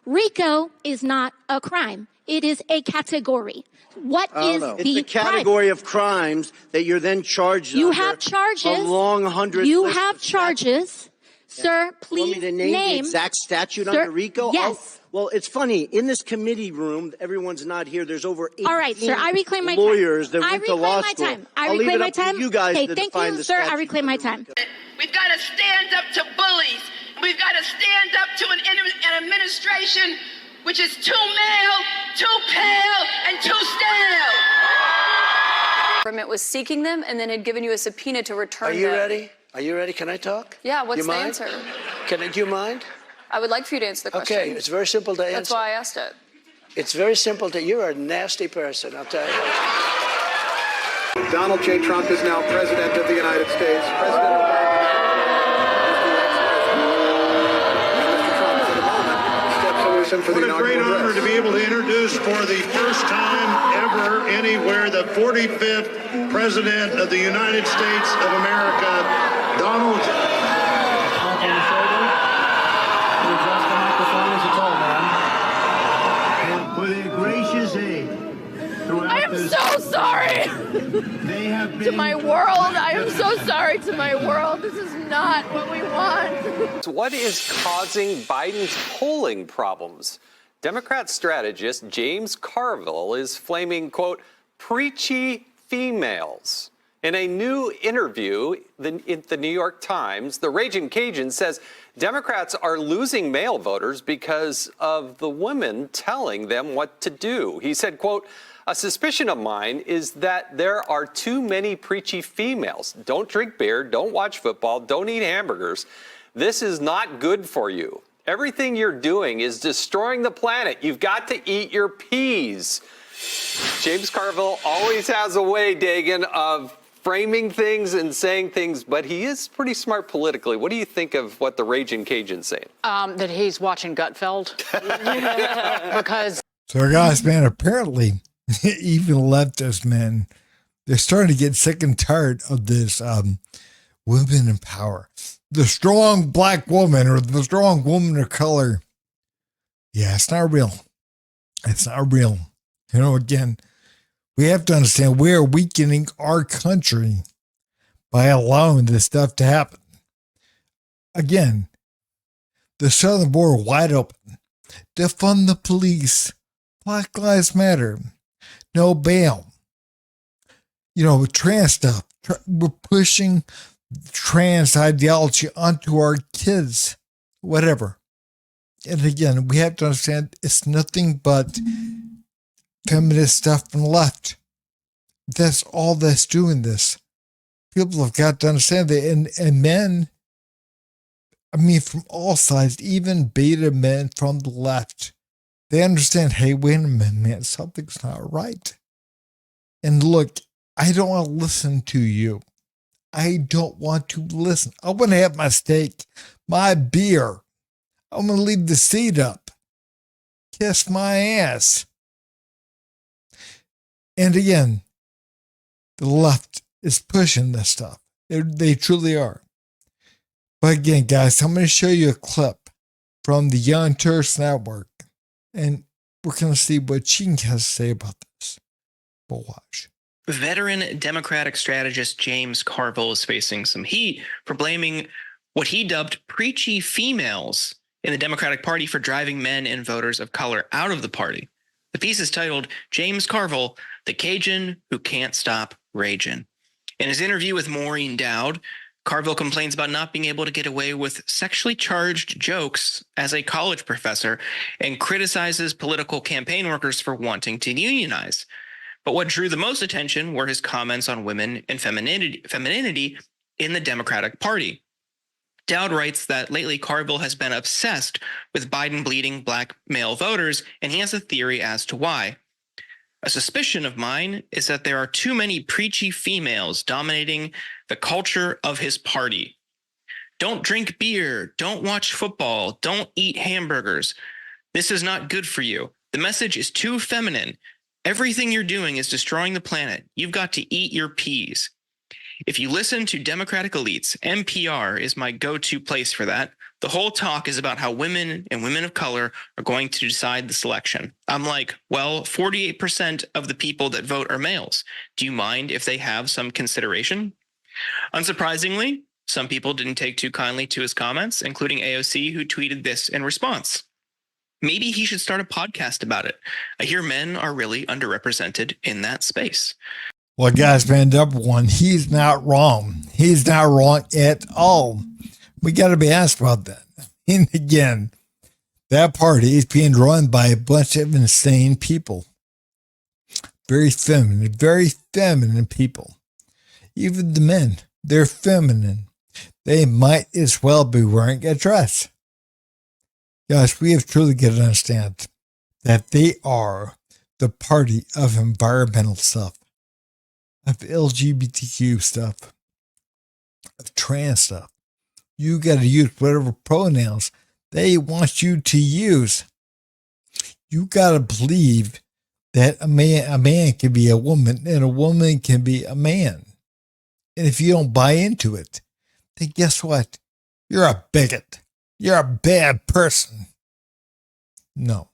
RICO is not a crime. It is a category. What is the It's a category of crimes that you're then charged You under have charges. a long 100 You list have of charges. Sir, please want me to name the exact statute under RICO? Yes. Well, it's funny. In this committee room, everyone's not here. There's over 18 All right, sir. I reclaim my lawyers time. that went to law school. I reclaim my time. You guys okay, to thank define you, the sir. I statute. reclaim my time. We've got to stand up to bullies. We've got to stand up to an administration which is too male, too pale, and too stale. The government was seeking them and then had given you a subpoena to return them. Are you ready? Are you ready? Can I talk? Yeah, what's you the mind? answer? Do you mind? I would like for you to answer the question. Okay, it's very simple to answer. That's why I asked it. It's very simple to, you're a nasty person, I'll tell you. Donald J. Trump is now President of the United States. President Obama. What a great honor to be able to introduce for the first time ever anywhere the 45th President of the United States of America, Donald. With a gracious aid. I am so sorry to my world. I am so sorry to my world. This is not what we want. What is causing Biden's polling problems? Democrat strategist James Carville is flaming, quote, preachy females. In a new interview in the New York Times, the Raging Cajun says Democrats are losing male voters because of the women telling them what to do. He said, quote, a suspicion of mine is that there are too many preachy females. Don't drink beer, don't watch football, don't eat hamburgers. This is not good for you. Everything you're doing is destroying the planet. You've got to eat your peas. James Carville always has a way, Dagan, of framing things and saying things, but he is pretty smart politically. What do you think of what the Raging Cajun's saying? That he's watching Gutfeld. Because... So, guys, man, apparently, even leftist men, they're starting to get sick and tired of this women in power. The strong black woman or the strong woman of color. Yeah, it's not real. It's not real. You know, again, we have to understand we are weakening our country by allowing this stuff to happen. Again, the southern border wide open. Defund the police. Black Lives Matter. No bail. You know, trans stuff. We're pushing trans ideology onto our kids. Whatever. And again, we have to understand it's nothing but feminist stuff from the left. That's all that's doing this. People have got to understand that. And men, I mean, from all sides, even beta men from the left, they understand, hey, wait a minute, man, something's not right. And look, I don't want to listen to you. I don't want to listen. I want to have my steak, my beer. I'm going to leave the seat up. Kiss my ass. And again, the left is pushing this stuff. They truly are. But again, guys, I'm going to show you a clip from the Young Turks Network. And we're going to see what she has to say about this. We'll watch. Veteran Democratic strategist James Carville is facing some heat for blaming what he dubbed preachy females in the Democratic Party for driving men and voters of color out of the party. The piece is titled, James Carville, the Cajun Who Can't Stop Ragin'. In his interview with Maureen Dowd, Carville complains about not being able to get away with sexually charged jokes as a college professor and criticizes political campaign workers for wanting to unionize. But what drew the most attention were his comments on women and femininity in the Democratic Party. Dowd writes that lately Carville has been obsessed with Biden bleeding black male voters, and he has a theory as to why. A suspicion of mine is that there are too many preachy females dominating the culture of his party. Don't drink beer, don't watch football, don't eat hamburgers. This is not good for you. The message is too feminine. Everything you're doing is destroying the planet. You've got to eat your peas. If you listen to Democratic elites, NPR is my go-to place for that. The whole talk is about how women and women of color are going to decide the selection. I'm like, well, 48% of the people that vote are males. Do you mind if they have some consideration? Unsurprisingly, some people didn't take too kindly to his comments, including AOC, who tweeted this in response. Maybe he should start a podcast about it. I hear men are really underrepresented in that space. Well, guys, man, number one, he's not wrong. He's not wrong at all. We got to be asked about that. And again, that party is being run by a bunch of insane people. Very feminine people. Even the men, they're feminine. They might as well be wearing a dress. Guys, we have truly got to understand that they are the party of environmental stuff, of LGBTQ stuff, of trans stuff. You got to use whatever pronouns they want you to use. You got to believe that a man can be a woman and a woman can be a man. And if you don't buy into it, then guess what? You're a bigot. You're a bad person. No.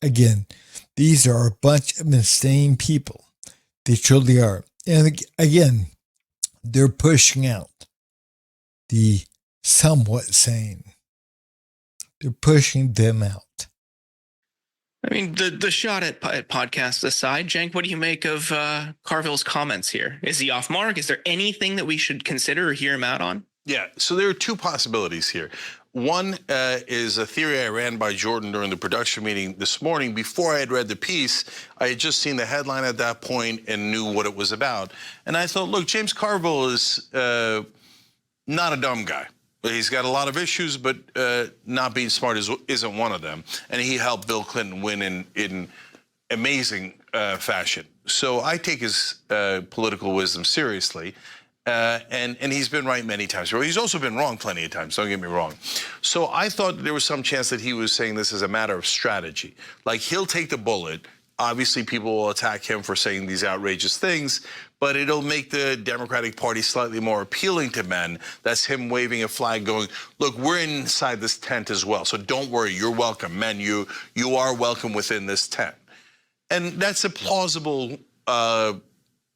Again, these are a bunch of insane people. They truly are. And again, they're pushing out the somewhat sane. They're pushing them out. I mean, the shot at podcasts aside, Cenk, what do you make of Carville's comments here? Is he off mark? Is there anything that we should consider or hear him out on? Yeah, so there are two possibilities here. One is a theory I ran by Jordan during the production meeting this morning. Before I had read the piece, I had just seen the headline at that point and knew what it was about. And I thought, look, James Carville is not a dumb guy. He's got a lot of issues, but not being smart isn't one of them. And he helped Bill Clinton win in amazing fashion. So I take his political wisdom seriously. And he's been right many times. He's also been wrong plenty of times, don't get me wrong. So I thought there was some chance that he was saying this as a matter of strategy. Like, he'll take the bullet. Obviously, people will attack him for saying these outrageous things, but it'll make the Democratic Party slightly more appealing to men. That's him waving a flag going, look, we're inside this tent as well, so don't worry, you're welcome. Men, you are welcome within this tent. And that's a plausible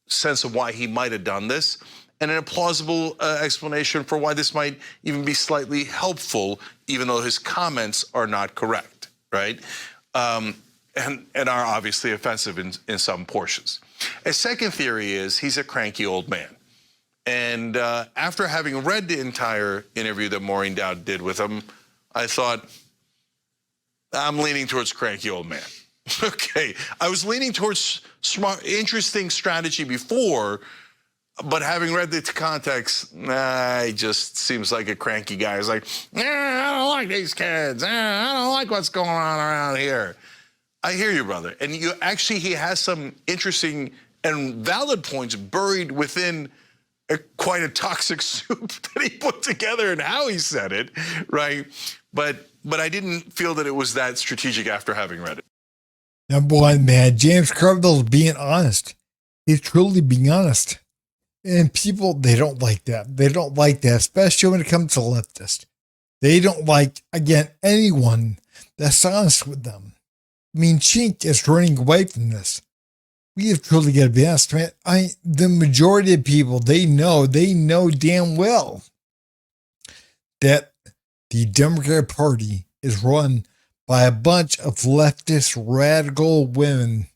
sense of why he might have done this, and a plausible explanation for why this might even be slightly helpful, even though his comments are not correct, right? And are obviously offensive in some portions. A second theory is he's a cranky old man. And after having read the entire interview that Maureen Dowd did with him, I thought, I'm leaning towards cranky old man. Okay, I was leaning towards smart, interesting strategy before, but having read the context, he just seems like a cranky guy. He's like, I don't like these kids. I don't like what's going on around here. I hear you, brother. And he has some interesting and valid points buried within quite a toxic soup that he put together and how he said it, right? But I didn't feel that it was that strategic after having read it. Number one, man, James Carville is being honest. He's truly being honest. And people, they don't like that. They don't like that, especially when it comes to leftists. They don't like, again, anyone that's honest with them. I mean, Cenk is running away from this. We have truly got to be honest, man. The majority of people, they know damn well that the Democratic Party is run by a bunch of leftist radical women.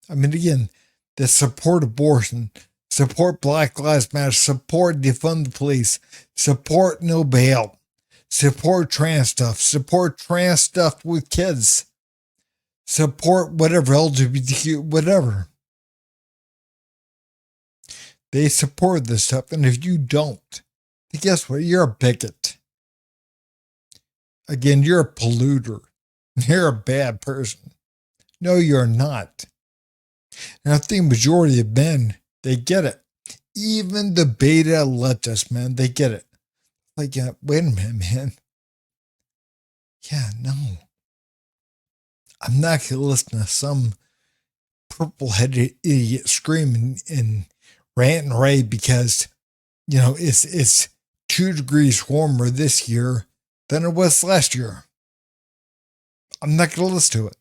I mean, again, that support abortion, support Black Lives Matter, support defund the police, support no bail, support trans stuff with kids, support whatever, LGBTQ, whatever. They support this stuff, and if you don't, then guess what? You're a bigot. Again, you're a polluter. You're a bad person. No, you're not. And I think majority of men, they get it. Even the beta leftists, man, they get it. Like, wait a minute, man. Yeah, no. I'm not going to listen to some purple-headed idiot screaming and rant and rave because, it's 2 degrees warmer this year than it was last year. I'm not going to listen to it.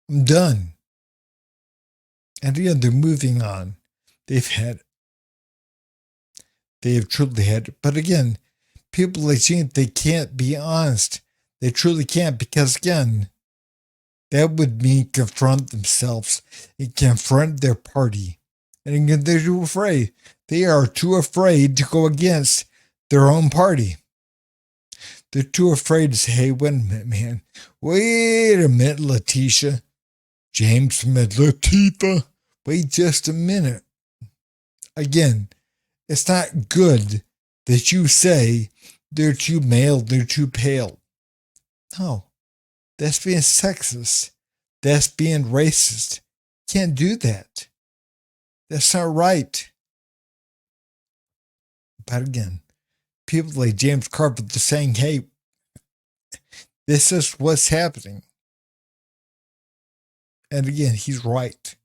I'm done. And again, they're moving on. They've had it. They have truly had it. But again, people like Gene, they can't be honest. They truly can't, because again, that would mean confront themselves and confront their party. And again, they're too afraid. They are too afraid to go against their own party. They're too afraid to say, hey, wait a minute, man. Wait a minute, Letitia. James Smith, Latifah. Wait just a minute. Again, it's not good that you say they're too male, they're too pale. No, that's being sexist. That's being racist. Can't do that. That's not right. But again, people like James Carville, they're saying, hey, this is what's happening. And again, he's right.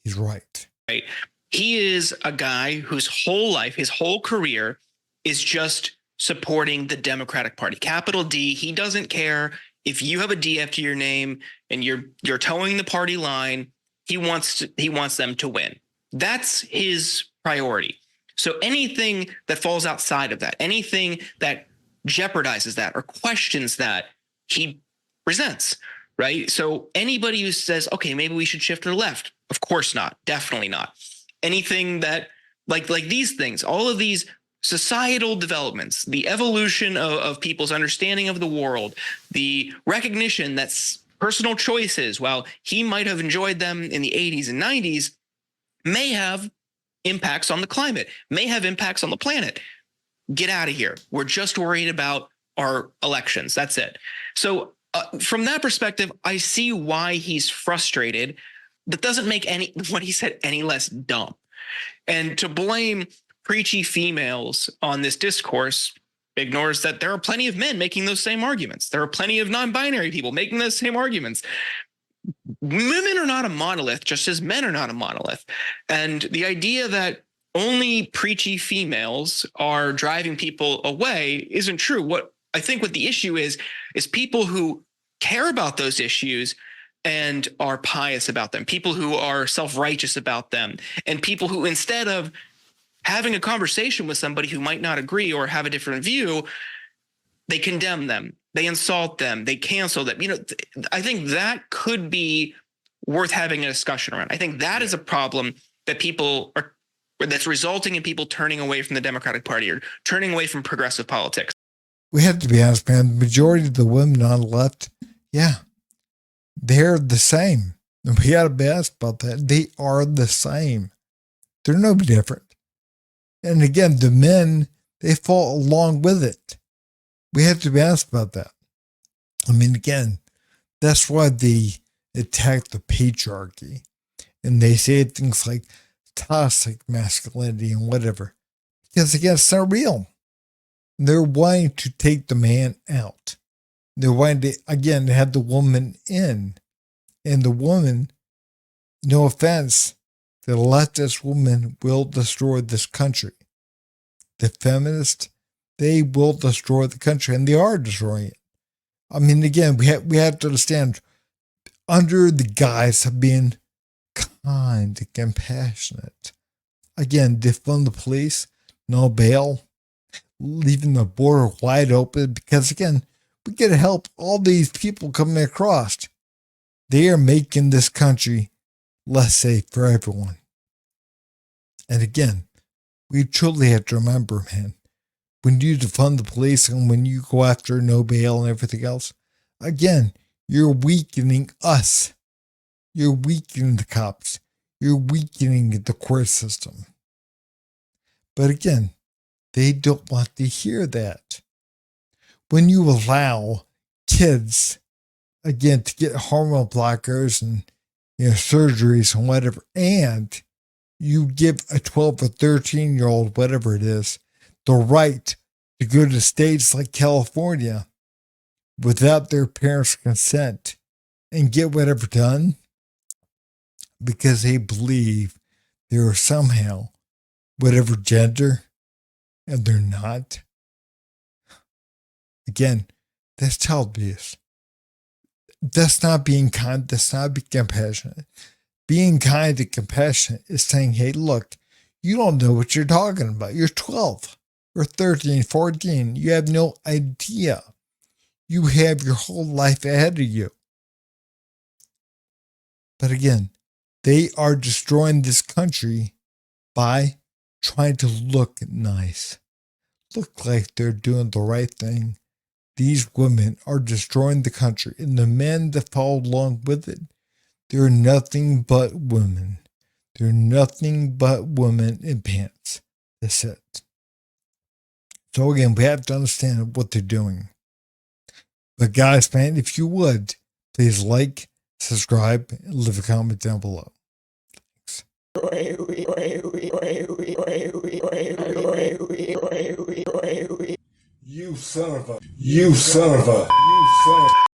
He's right. Right. He is a guy whose whole life, his whole career, is just supporting the Democratic Party. Capital D. He doesn't care if you have a D after your name and you're towing the party line. He wants them to win. That's his priority. So anything that falls outside of that, anything that jeopardizes that or questions that, he resents. Right. So anybody who says, okay, maybe we should shift to the left. Of course not. Definitely not. Anything that like these things, all of these societal developments, the evolution of people's understanding of the world, the recognition that personal choices, while he might have enjoyed them in the 80s and 90s, may have impacts on the climate, may have impacts on the planet. Get out of here. We're just worried about our elections. That's it. So from that perspective, I see why he's frustrated. That doesn't make what he said any less dumb. And to blame preachy females on this discourse ignores that there are plenty of men making those same arguments. There are plenty of non-binary people making those same arguments. Women are not a monolith, just as men are not a monolith. And the idea that only preachy females are driving people away isn't true. What the issue is people who care about those issues and are pious about them, people who are self-righteous about them, and people who, instead of having a conversation with somebody who might not agree or have a different view, they condemn them, they insult them, they cancel them. I think that could be worth having a discussion around. I think that is a problem that that's resulting in people turning away from the Democratic Party or turning away from progressive politics. We have to be honest, man. The majority of the women on the left, yeah, they're the same. And we got to be honest about that. They are the same. They're no different. And again, the men, they fall along with it. We have to be honest about that. I mean, again, that's why they attack the patriarchy. And they say things like toxic masculinity and whatever. Because again, it's not real. They're wanting to take the man out. They're wanting to, again, have the woman in. And the woman, no offense, the leftist woman will destroy this country. The feminists, they will destroy the country, and they are destroying it. I mean, again, we have to understand, under the guise of being kind and compassionate, again, defund the police, no bail, leaving the border wide open, because again, we got to help all these people coming across. They are making this country less safe for everyone. And again, we truly have to remember, man, when you defund the police and when you go after no bail and everything else, again, you're weakening us. You're weakening the cops. You're weakening the court system. But again, they don't want to hear that. When you allow kids, again, to get hormone blockers and surgeries and whatever, and you give a 12 or 13-year-old, whatever it is, the right to go to states like California without their parents' consent and get whatever done because they believe they are somehow whatever gender and they're not. Again, that's child abuse. That's not being kind. That's not being compassionate. Being kind and compassionate is saying, hey, look, you don't know what you're talking about. You're 12 or 13, 14. You have no idea. You have your whole life ahead of you. But again, they are destroying this country by trying to look nice, look like they're doing the right thing. These women are destroying the country, and the men that follow along with it, they're nothing but women. They're nothing but women in pants. That's it. So again, we have to understand what they're doing. But guys, man, if you would, please like, subscribe, and leave a comment down below. You son of a